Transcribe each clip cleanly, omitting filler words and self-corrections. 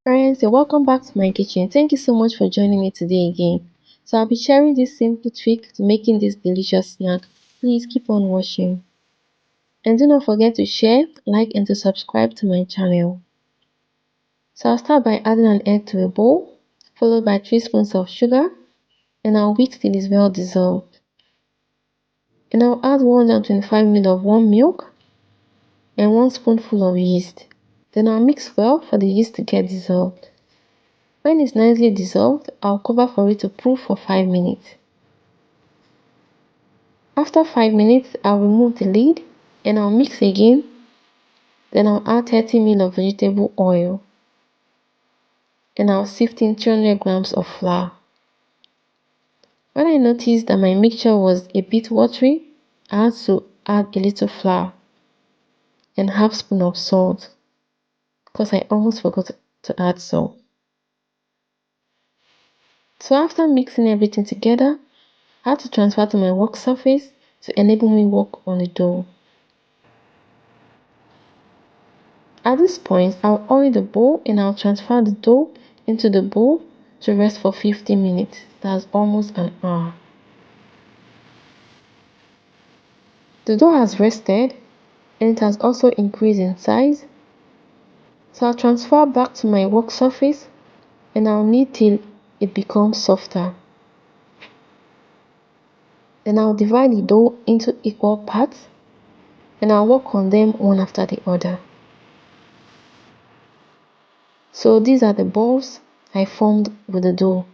Friends, you're welcome back to my kitchen. Thank you so much for joining me today again. So I'll be sharing this simple trick to making this delicious snack. Please keep on watching. And do not forget to share, like and to subscribe to my channel. So I'll start by adding an egg to a bowl, followed by 3 spoons of sugar, and I'll whisk till it's well dissolved. And I'll add 125 ml of warm milk and 1 spoonful of yeast. Then I'll mix well for the yeast to get dissolved. When it's nicely dissolved, I'll cover for it to proof for 5 minutes. After 5 minutes, I'll remove the lid and I'll mix again. Then I'll add 30 ml of vegetable oil and I'll sift in 300 grams of flour. When I noticed that my mixture was a bit watery, I had to add a little flour and half spoon of salt because I almost forgot to add salt. So after mixing everything together, I had to transfer to my work surface to enable me work on the dough. At this point, I'll oil the bowl and I'll transfer the dough into the bowl to rest for 50 minutes. That's almost an hour. The dough has rested and it has also increased in size. So I'll transfer back to my work surface and I'll knead till it becomes softer. Then I'll divide the dough into equal parts and I'll work on them one after the other. So these are the balls I formed with the dough.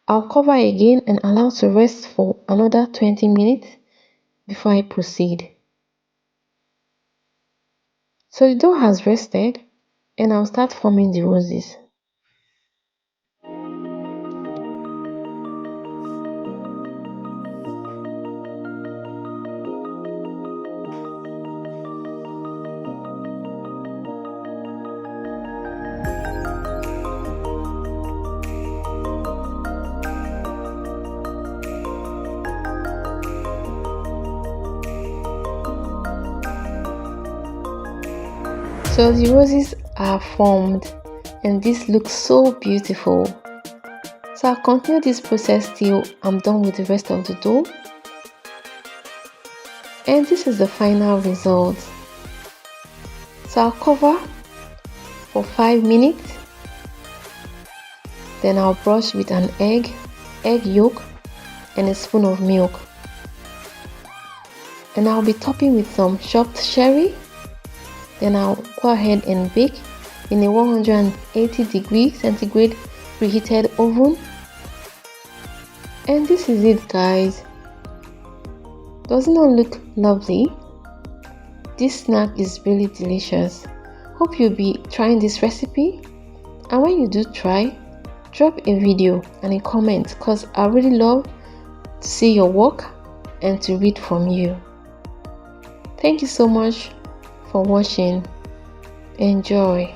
I'll cover again and allow to rest for another 20 minutes before I proceed. So the dough has rested and I'll start forming the roses. So the roses are formed and this looks so beautiful. So I'll continue this process till I'm done with the rest of the dough. And this is the final result. So I'll cover for 5 minutes. Then I'll brush with an egg yolk and a spoon of milk. And I'll be topping with some chopped cherry. Then I'll go ahead and bake in a 180 degrees centigrade preheated oven. And this is it, guys. Does it not look lovely? This snack is really delicious. Hope you'll be trying this recipe. And when you do try, drop a video and a comment because I really love to see your work and to read from you. Thank you so much for watching. Enjoy.